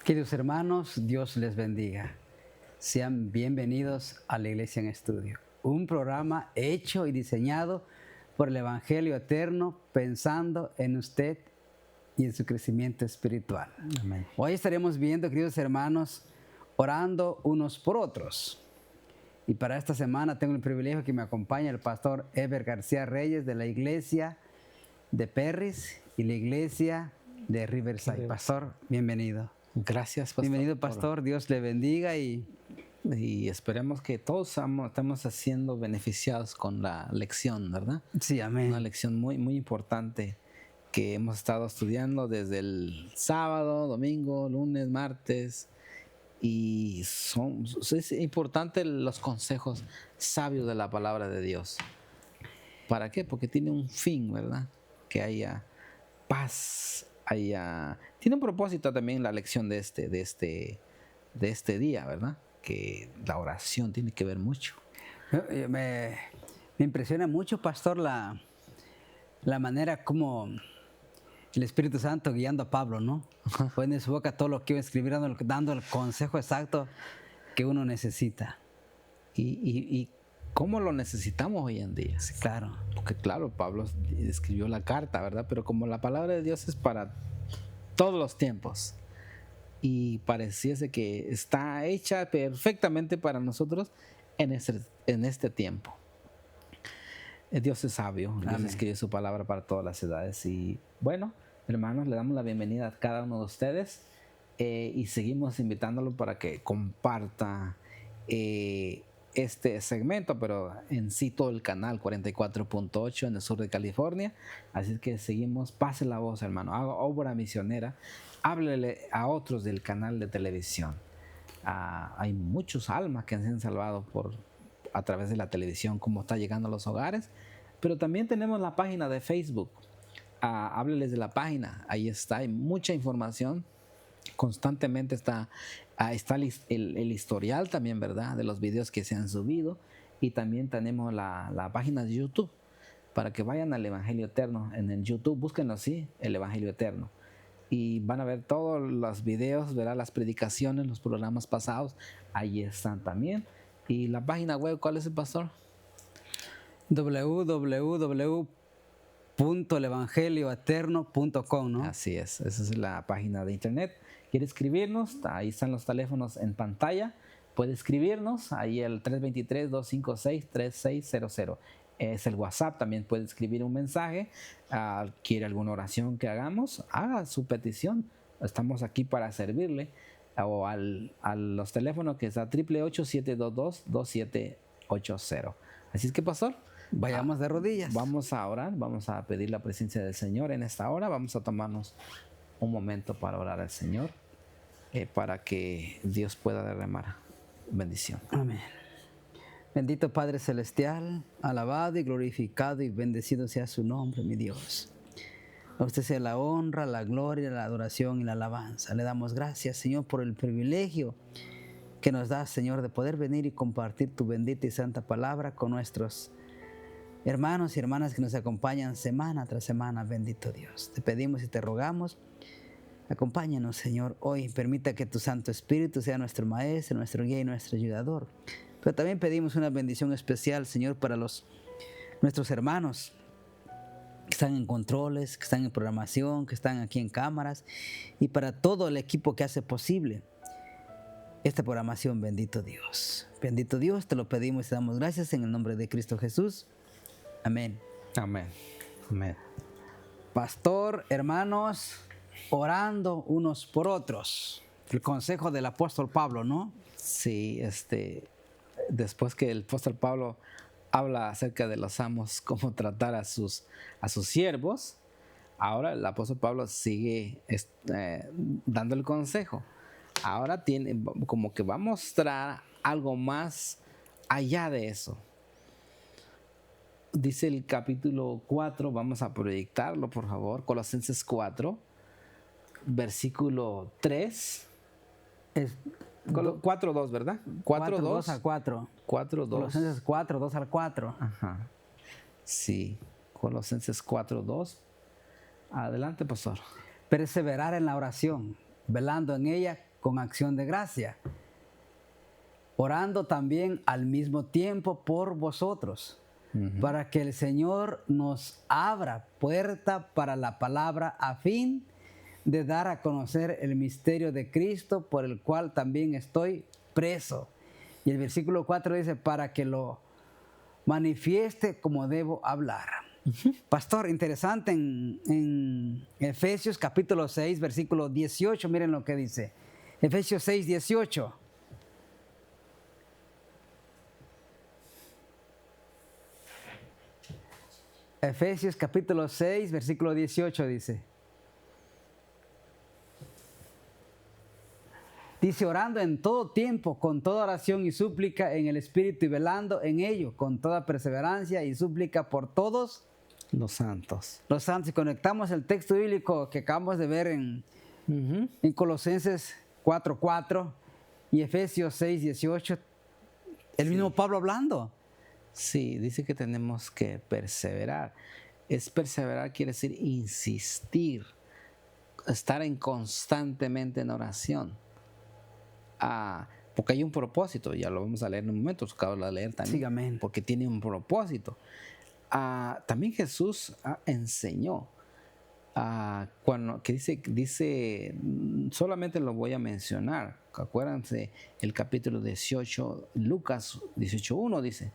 Queridos hermanos, Dios les bendiga. Sean bienvenidos a la Iglesia en Estudio, un programa hecho y diseñado por el Evangelio Eterno, pensando en usted y en su crecimiento espiritual. Amén. Hoy estaremos viendo, queridos hermanos, orando unos por otros. Y para esta semana tengo el privilegio que me acompañe el pastor Eber García Reyes de la Iglesia de Perris y la Iglesia de Riverside. Pastor, bienvenido. Gracias, pastor. Bienvenido, pastor. Dios le bendiga y esperemos que todos estemos siendo beneficiados con la lección, ¿verdad? sí, amén. Una lección muy, muy importante que hemos estado estudiando desde el sábado, domingo, lunes, martes. Y es importante los consejos sabios de la palabra de Dios. ¿Para qué? Porque tiene un fin, ¿verdad? Que haya paz. Tiene un propósito también la lección de este día, ¿verdad? Que la oración tiene que ver mucho. Me impresiona mucho, pastor, la manera como el Espíritu Santo guiando a Pablo, ¿no? Pone en su boca todo lo que iba a escribir, dando el consejo exacto que uno necesita. Y cómo lo necesitamos hoy en día. Sí, claro. Porque claro, Pablo escribió la carta, ¿verdad? Pero como la palabra de Dios es para todos los tiempos y pareciese que está hecha perfectamente para nosotros en este tiempo. Dios es sabio. Dios Amén. escribe su palabra para todas las edades. Y bueno, hermanos, le damos la bienvenida a cada uno de ustedes y seguimos invitándolo para que comparta este segmento, pero en sí todo el canal 44.8 en el sur de California. Así que seguimos, pase la voz, hermano, haga obra misionera, háblele a otros del canal de televisión. Hay muchos almas que se han salvado a través de la televisión, como está llegando a los hogares, pero también tenemos la página de Facebook. Hábleles de la página, ahí está, hay mucha información. Constantemente está el historial también, ¿verdad? De los videos que se han subido. Y también tenemos la página de YouTube para que vayan al Evangelio Eterno. En el YouTube, búsquenlo así, el Evangelio Eterno. Y van a ver todos los videos, verán las predicaciones, los programas pasados. Ahí están también. Y la página web, ¿cuál es el pastor? www.elevangelioeterno.com, ¿no? Así es, esa es la página de internet. ¿Quiere escribirnos? Ahí están los teléfonos en pantalla. Puede escribirnos, ahí el 323-256-3600. Es el WhatsApp, también puede escribir un mensaje. ¿Quiere alguna oración que hagamos? Haga su petición. Estamos aquí para servirle. O a los teléfonos que es a 888-722-2780. Así es que, pastor, Vayamos de rodillas. vamos a orar, vamos a pedir la presencia del Señor en esta hora. Vamos a tomarnos un momento para orar al Señor, para que Dios pueda derramar bendición. Amén. Bendito Padre Celestial, alabado y glorificado y bendecido sea su nombre, mi Dios. A usted sea la honra, la gloria, la adoración y la alabanza. Le damos gracias, Señor, por el privilegio que nos da, Señor, de poder venir y compartir tu bendita y santa palabra con nuestros hermanos y hermanas que nos acompañan semana tras semana. Bendito Dios. Te pedimos y te rogamos, acompáñanos, Señor, hoy. Permita que tu Santo Espíritu sea nuestro Maestro, nuestro guía y nuestro ayudador. Pero también pedimos una bendición especial, Señor, para nuestros hermanos que están en controles, que están en programación, que están aquí en cámaras, y para todo el equipo que hace posible esta programación. Bendito Dios. Bendito Dios, te lo pedimos y te damos gracias en el nombre de Cristo Jesús. Amén. Amén. Amén. Pastor, hermanos, orando unos por otros. El consejo del apóstol Pablo, ¿no? Sí, después que el apóstol Pablo habla acerca de los amos, cómo tratar a sus siervos, ahora el apóstol Pablo sigue dando el consejo. Ahora como que va a mostrar algo más allá de eso. Dice el capítulo 4, vamos a proyectarlo, por favor, Colosenses 4, versículo 3. 4:2, ¿verdad? 4:2 al 4. 4:2. Colosenses 4:2 al 4. Ajá. Sí, Colosenses 4:2. Adelante, pastor. Perseverar en la oración, velando en ella con acción de gracia, orando también al mismo tiempo por vosotros, para que el Señor nos abra puerta para la palabra a fin de dar a conocer el misterio de Cristo, por el cual también estoy preso. Y el versículo 4 dice, para que lo manifieste como debo hablar. Pastor, interesante en Efesios capítulo 6, versículo 18, miren lo que dice. Efesios 6, 18. Efesios capítulo 6, versículo 18 dice. Dice, orando en todo tiempo, con toda oración y súplica en el Espíritu y velando en ello, con toda perseverancia y súplica por todos los santos. Los santos. Y conectamos el texto bíblico que acabamos de ver en Colosenses 4:4 y Efesios 6:18. El mismo Pablo hablando. Sí, dice que tenemos que perseverar. Perseverar quiere decir insistir, estar constantemente en oración. Porque hay un propósito, ya lo vamos a leer en un momento, acabo de leer también, sí, amén. Porque tiene un propósito. También Jesús enseñó, que dice, solamente lo voy a mencionar, acuérdense, el capítulo 18, Lucas 18:1 dice,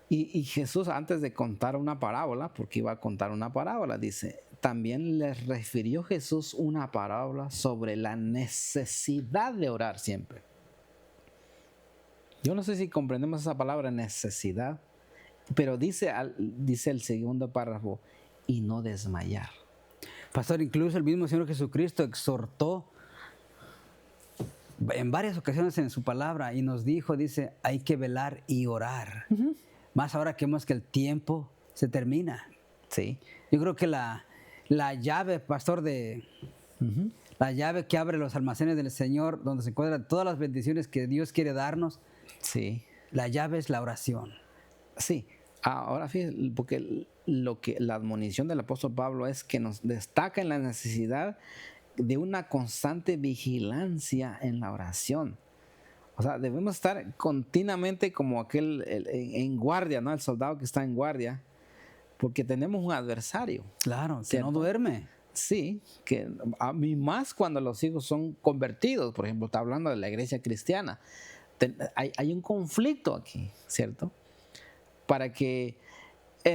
y Jesús antes de contar una parábola, porque iba a contar una parábola, dice, también les refirió Jesús una parábola sobre la necesidad de orar siempre. Yo no sé si comprendemos esa palabra necesidad, pero dice el segundo párrafo, y no desmayar. Pastor, incluso el mismo Señor Jesucristo exhortó en varias ocasiones en su palabra y nos dijo, dice, hay que velar y orar. Más ahora que vemos que el tiempo se termina. Sí. Yo creo que la llave, pastor, la llave que abre los almacenes del Señor, donde se encuentran todas las bendiciones que Dios quiere darnos, sí, la llave es la oración. Sí, ahora fíjense, porque la admonición del apóstol Pablo es que nos destaca en la necesidad de una constante vigilancia en la oración. O sea, debemos estar continuamente como en guardia, ¿no? El soldado que está en guardia, porque tenemos un adversario. Claro, que ¿cierto? no duerme. Sí, que a mí más cuando los hijos son convertidos, por ejemplo, está hablando de la iglesia cristiana. Hay un conflicto aquí, ¿cierto? Para que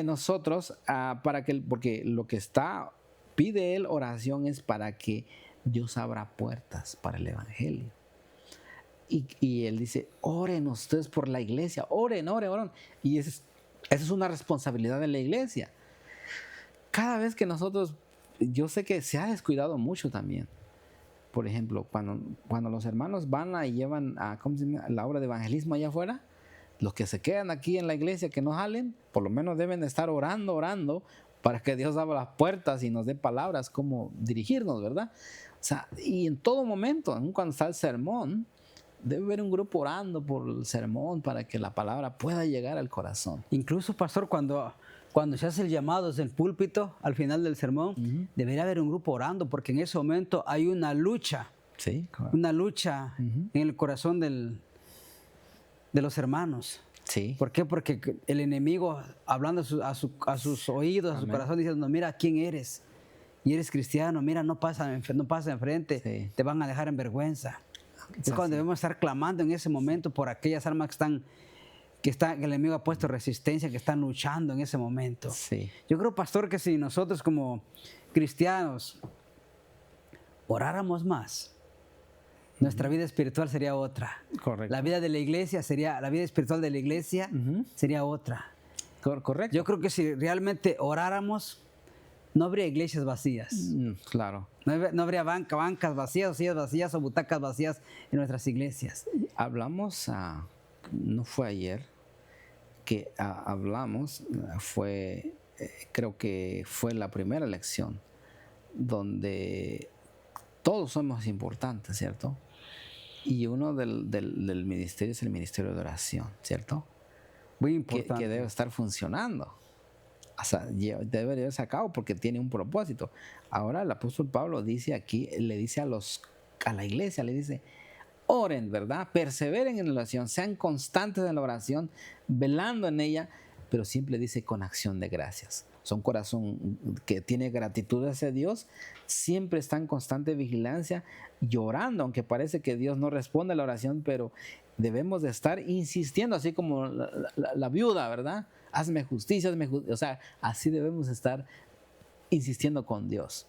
nosotros, porque lo que pide él oración es para que Dios abra puertas para el evangelio. Y él dice, oren ustedes por la iglesia, oren. Y esa es una responsabilidad de la iglesia. Cada vez que nosotros, yo sé que se ha descuidado mucho también. Por ejemplo, cuando los hermanos van y llevan la obra de evangelismo allá afuera, los que se quedan aquí en la iglesia que no salen, por lo menos deben de estar orando para que Dios abra las puertas y nos dé palabras como dirigirnos, ¿verdad? O sea, y en todo momento, aun cuando está el sermón, debe haber un grupo orando por el sermón para que la palabra pueda llegar al corazón. Incluso, pastor, cuando se hace el llamado desde el púlpito al final del sermón, debería haber un grupo orando, porque en ese momento hay una lucha. Sí, claro. Una lucha en el corazón de los hermanos. Sí. ¿Por qué? Porque el enemigo, hablando a sus oídos, a su corazón, diciendo, mira quién eres. Y eres cristiano, mira, no pasa enfrente, sí. Te van a dejar en vergüenza. Es cuando debemos estar clamando en ese momento por aquellas almas que el enemigo ha puesto resistencia, que están luchando en ese momento. Sí. Yo creo, pastor, que si nosotros como cristianos oráramos más, nuestra vida espiritual sería otra. Correcto. La vida espiritual de la iglesia sería otra. Correcto. Yo creo que si realmente oráramos, no habría iglesias vacías. Claro. No habría bancas vacías, sillas vacías o butacas vacías en nuestras iglesias. Hablamos, no fue ayer, que hablamos, creo que fue la primera lección, donde todos somos importantes, ¿cierto? Y uno del ministerio es el ministerio de oración, ¿cierto? Muy importante. Que debe estar funcionando. O sea, debe llevarse a cabo porque tiene un propósito. Ahora el apóstol Pablo dice aquí, le dice a los a la iglesia, le dice, oren, ¿verdad? Perseveren en la oración, sean constantes en la oración, velando en ella, pero siempre dice con acción de gracias. Son corazón que tiene gratitud hacia Dios, siempre está en constante vigilancia, llorando, aunque parece que Dios no responde a la oración, pero debemos de estar insistiendo, así como la viuda, ¿verdad? Hazme justicia, o sea, así debemos estar insistiendo con Dios.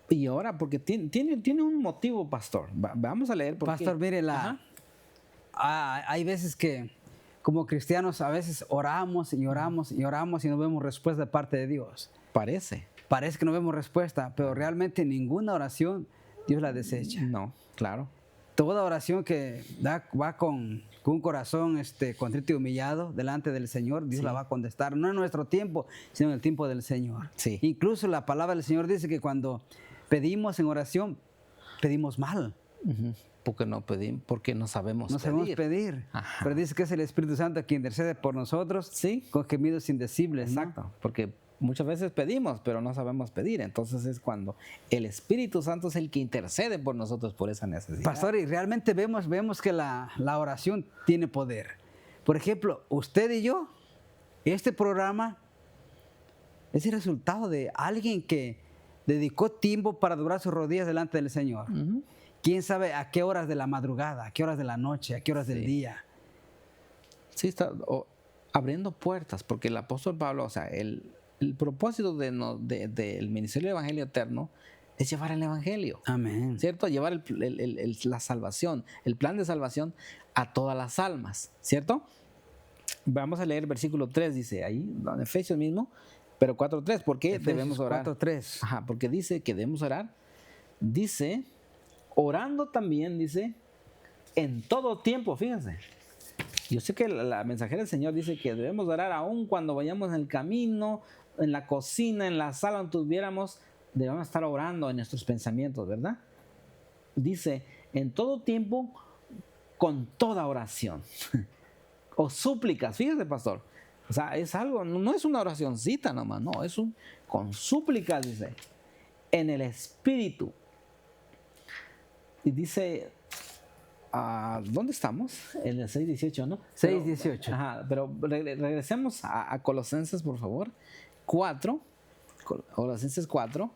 Y ahora, porque tiene un motivo, pastor. Vamos a leer por qué. Pastor, mire, hay veces que como cristianos a veces oramos y oramos y oramos y no vemos respuesta de parte de Dios. Parece que no vemos respuesta, pero realmente ninguna oración Dios la desecha. No, claro. Toda oración que va con un corazón contrito y humillado delante del Señor, Dios la va a contestar. No en nuestro tiempo, sino en el tiempo del Señor. Sí. Incluso la palabra del Señor dice que cuando pedimos en oración, pedimos mal. Porque no pedimos, porque no sabemos No sabemos pedir. Ajá. Pero dice que es el Espíritu Santo quien intercede por nosotros, sí, con gemidos indecibles. Exacto, ¿no? porque muchas veces pedimos, pero no sabemos pedir. Entonces es cuando el Espíritu Santo es el que intercede por nosotros por esa necesidad. Pastor, y realmente vemos que la oración tiene poder. Por ejemplo, usted y yo, este programa es el resultado de alguien que dedicó tiempo para doblar sus rodillas delante del Señor. ¿Quién sabe a qué horas de la madrugada, a qué horas de la noche, a qué horas del día? Sí, está abriendo puertas, porque el apóstol Pablo, o sea, el propósito del ministerio del Evangelio eterno es llevar el Evangelio. Amén. ¿Cierto? Llevar la salvación, el plan de salvación a todas las almas, ¿cierto? Vamos a leer el versículo 3, dice ahí, en Efesios mismo, pero 4:3, ¿por qué debemos orar? 4:3. Ajá, porque dice que debemos orar. Dice, orando también, dice, en todo tiempo, fíjense. Yo sé que la mensajera del Señor dice que debemos orar aún cuando vayamos en el camino, en la cocina, en la sala donde estuviéramos, debemos estar orando en nuestros pensamientos, ¿verdad? Dice, en todo tiempo, con toda oración. O súplicas, fíjese, pastor. O sea, es algo, no es una oracioncita nomás, no, es con súplicas, dice, en el Espíritu. Y dice, ¿dónde estamos? En el 6:18, ¿no? 6:18. Ajá, pero regresemos a Colosenses, por favor. 4, Colosenses 4,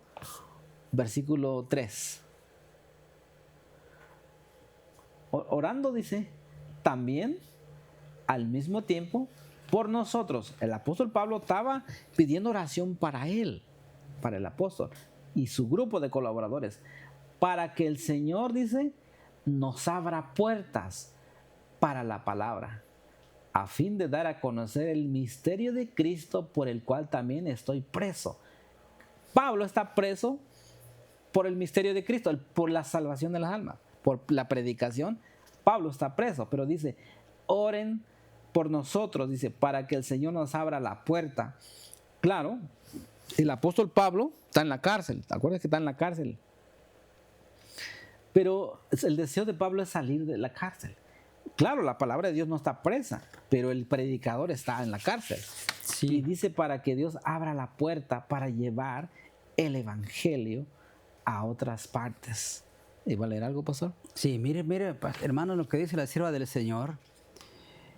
versículo 3. Orando, dice, también al mismo tiempo por nosotros. El apóstol Pablo estaba pidiendo oración para él, para el apóstol y su grupo de colaboradores, para que el Señor, dice, nos abra puertas para la palabra, a fin de dar a conocer el misterio de Cristo, por el cual también estoy preso. Pablo está preso por el misterio de Cristo, por la salvación de las almas, por la predicación. Pablo está preso, pero dice, oren por nosotros, dice, para que el Señor nos abra la puerta. Claro, el apóstol Pablo está en la cárcel, ¿te acuerdas que está en la cárcel? Pero el deseo de Pablo es salir de la cárcel. Claro, la palabra de Dios no está presa, pero el predicador está en la cárcel. Sí. Y dice para que Dios abra la puerta para llevar el evangelio a otras partes. ¿Y va a leer algo, pastor? Sí, mire, hermano, lo que dice la sierva del Señor.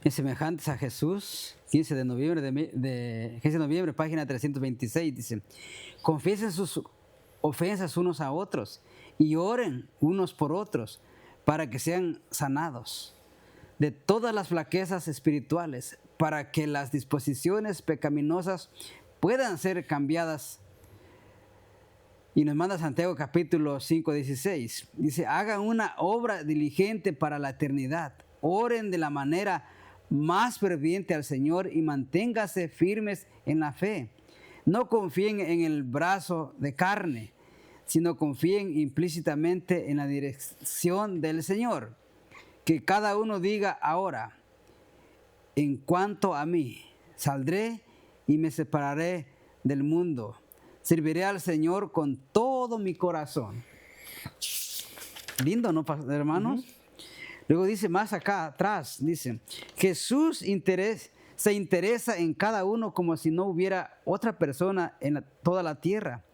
En semejantes a Jesús, 15 de noviembre, página 326, dice, confiesen sus ofensas unos a otros y oren unos por otros para que sean sanados de todas las flaquezas espirituales, para que las disposiciones pecaminosas puedan ser cambiadas. Y nos manda Santiago capítulo 5:16, dice, hagan una obra diligente para la eternidad, oren de la manera más ferviente al Señor y manténganse firmes en la fe. No confíen en el brazo de carne, sino confíen implícitamente en la dirección del Señor. Que cada uno diga ahora, en cuanto a mí, saldré y me separaré del mundo. Serviré al Señor con todo mi corazón. Lindo, ¿no, hermanos? Luego dice más acá atrás, dice, Jesús se interesa en cada uno como si no hubiera otra persona en toda la tierra.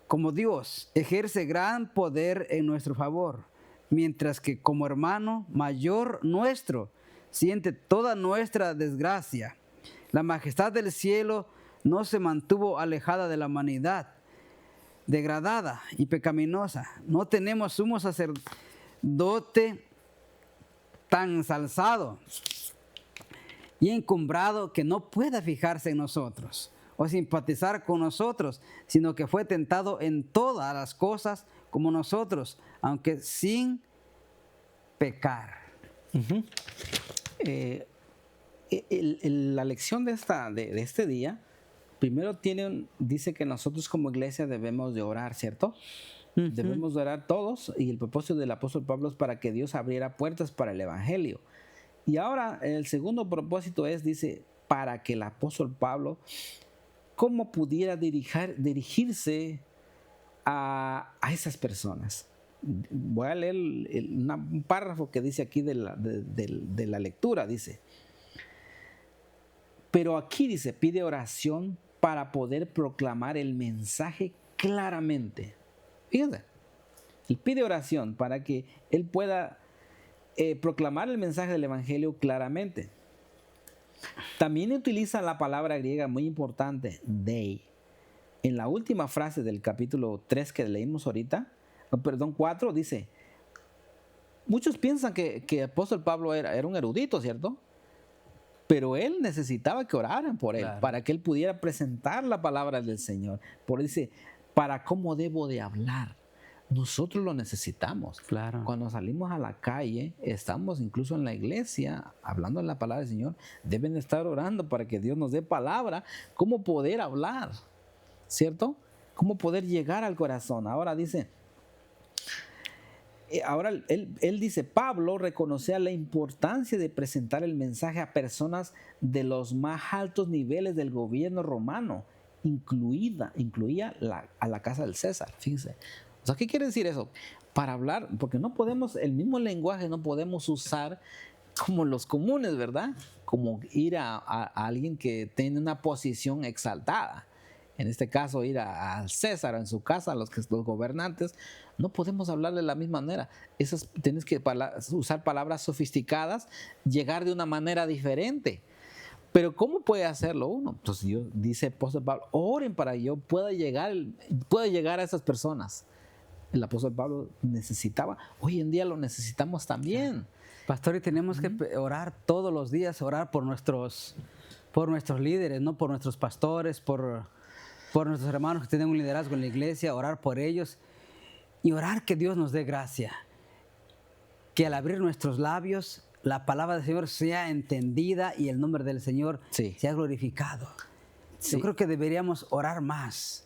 como Dios, ejerce gran poder en nuestro favor, mientras que como hermano mayor nuestro, siente toda nuestra desgracia. La majestad del cielo no se mantuvo alejada de la humanidad, degradada y pecaminosa. No tenemos sumo sacerdote tan ensalzado y encumbrado que no pueda fijarse en nosotros o simpatizar con nosotros, sino que fue tentado en todas las cosas como nosotros, aunque sin pecar. La lección de este día, primero dice que nosotros como iglesia debemos de orar, ¿cierto? Debemos de orar todos, y el propósito del apóstol Pablo es para que Dios abriera puertas para el evangelio. Y ahora el segundo propósito dice, para que el apóstol Pablo, ¿cómo pudiera dirigirse a esas personas? Voy a leer un párrafo que dice aquí de la lectura, dice, pero aquí dice, pide oración para poder proclamar el mensaje claramente. Fíjense, él pide oración para que él pueda proclamar el mensaje del evangelio claramente. También utiliza la palabra griega muy importante, dei. En la última frase del capítulo 3 que leímos ahorita, 4, dice, muchos piensan que el apóstol Pablo era un erudito, ¿cierto? Pero él necesitaba que oraran por él, claro, para que él pudiera presentar la palabra del Señor. Por eso dice, para cómo debo de hablar. Nosotros lo necesitamos. Claro. Cuando salimos a la calle, estamos incluso en la iglesia, hablando en la palabra del Señor, deben estar orando para que Dios nos dé palabra, cómo poder hablar, ¿cierto? Cómo poder llegar al corazón. Ahora dice, él dice, Pablo reconocía la importancia de presentar el mensaje a personas de los más altos niveles del gobierno romano, incluía a la casa del César. Fíjense. O sea, ¿qué quiere decir eso? Para hablar, porque no podemos, el mismo lenguaje no podemos usar como los comunes, ¿verdad? Como ir a alguien que tiene una posición exaltada. En este caso, ir al César, en su casa, los gobernantes, no podemos hablar de la misma manera. Tienes que usar palabras sofisticadas, llegar de una manera diferente. Pero ¿cómo puede hacerlo uno? Entonces dice el apóstol Pablo, oren para que yo pueda llegar a esas personas. El apóstol Pablo necesitaba, hoy en día lo necesitamos también. Pastor, y tenemos que orar todos los días, orar por nuestros líderes, ¿no? Por nuestros pastores, por nuestros hermanos que tienen un liderazgo en la iglesia, orar por ellos y orar que Dios nos dé gracia. Que al abrir nuestros labios, la palabra del Señor sea entendida y el nombre del Señor sea glorificado. Sí. Yo creo que deberíamos orar más.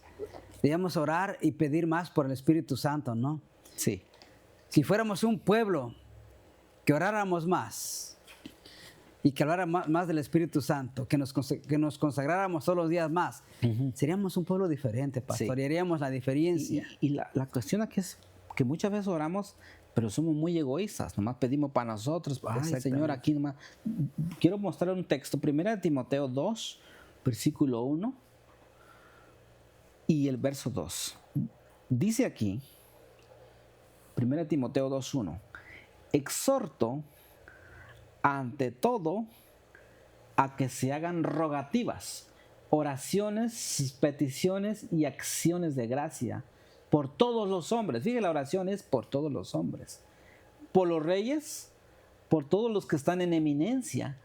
Deberíamos orar y pedir más por el Espíritu Santo, ¿no? Sí. Si fuéramos un pueblo que oráramos más y que hablara más del Espíritu Santo, que nos consagráramos todos los días más, seríamos un pueblo diferente, pastor, y haríamos la diferencia. Y la cuestión aquí es que muchas veces oramos, pero somos muy egoístas, nomás pedimos para nosotros. Ay, Señor, aquí nomás. Quiero mostrar un texto, 1 Timoteo 2, versículo 1 y el verso 2. Dice aquí, 1 Timoteo 2, 1, exhorto ante todo a que se hagan rogativas, oraciones, peticiones y acciones de gracia por todos los hombres. Fíjate, la oración es por todos los hombres, por los reyes, por todos los que están en eminencia,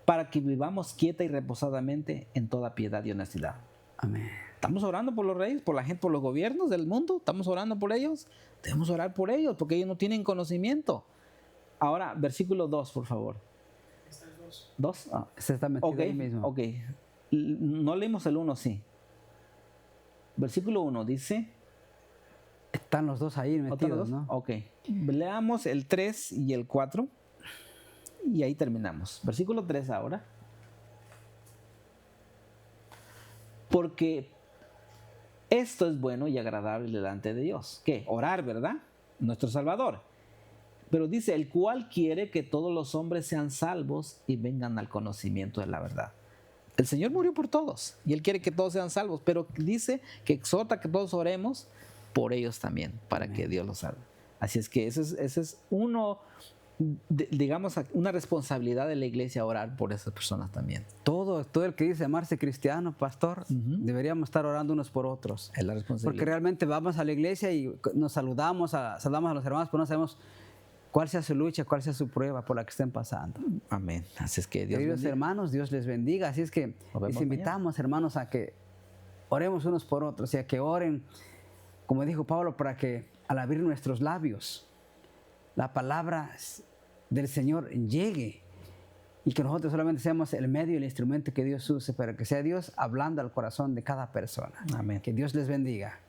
para que vivamos quieta y reposadamente en toda piedad y honestidad. Amén. Estamos orando por los reyes, por la gente, por los gobiernos del mundo. Estamos orando por ellos. Debemos orar por ellos porque ellos no tienen conocimiento. Ahora, versículo 2, por favor. Este es 2. ¿2? Ah. Se está metido ahí mismo. Ok. No leímos el 1, sí. Versículo 1 dice... Están los dos ahí metidos, ¿no? Ok. Leamos el 3 y el 4 y ahí terminamos. Versículo 3 ahora. Porque esto es bueno y agradable delante de Dios. ¿Qué? Orar, ¿verdad? Nuestro Salvador. Pero dice, el cual quiere que todos los hombres sean salvos y vengan al conocimiento de la verdad. El Señor murió por todos y Él quiere que todos sean salvos, pero dice que exhorta que todos oremos por ellos también, para que Dios los salve. Así es que ese es uno, digamos, una responsabilidad de la iglesia, orar por esas personas también. Todo el que dice amarse cristiano, pastor, deberíamos estar orando unos por otros. Es la responsabilidad. Porque realmente vamos a la iglesia y nos saludamos a los hermanos, pero no sabemos cuál sea su lucha, cuál sea su prueba por la que estén pasando. Amén. Así es que Dios Queridos bendiga. hermanos, Dios les bendiga. Así es que les invitamos, hermanos, a que oremos unos por otros y a que oren, como dijo Pablo, para que al abrir nuestros labios, la palabra del Señor llegue y que nosotros solamente seamos el medio y el instrumento que Dios use, pero que sea Dios hablando al corazón de cada persona. Amén. Que Dios les bendiga.